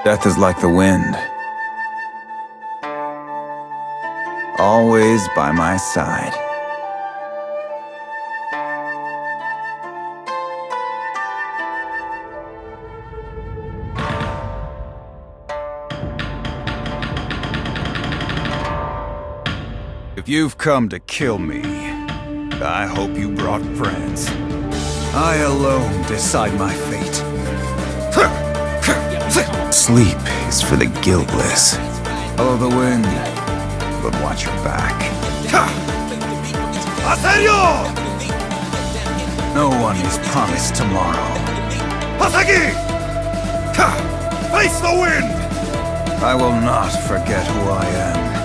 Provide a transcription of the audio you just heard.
Death is like the wind, always by my side. If you've come to kill me, I hope you brought friends. I alone decide my fate. Sleep is for the guiltless. Follow the wind, but watch your back. No one is promised tomorrow. Face the wind! I will not forget who I am.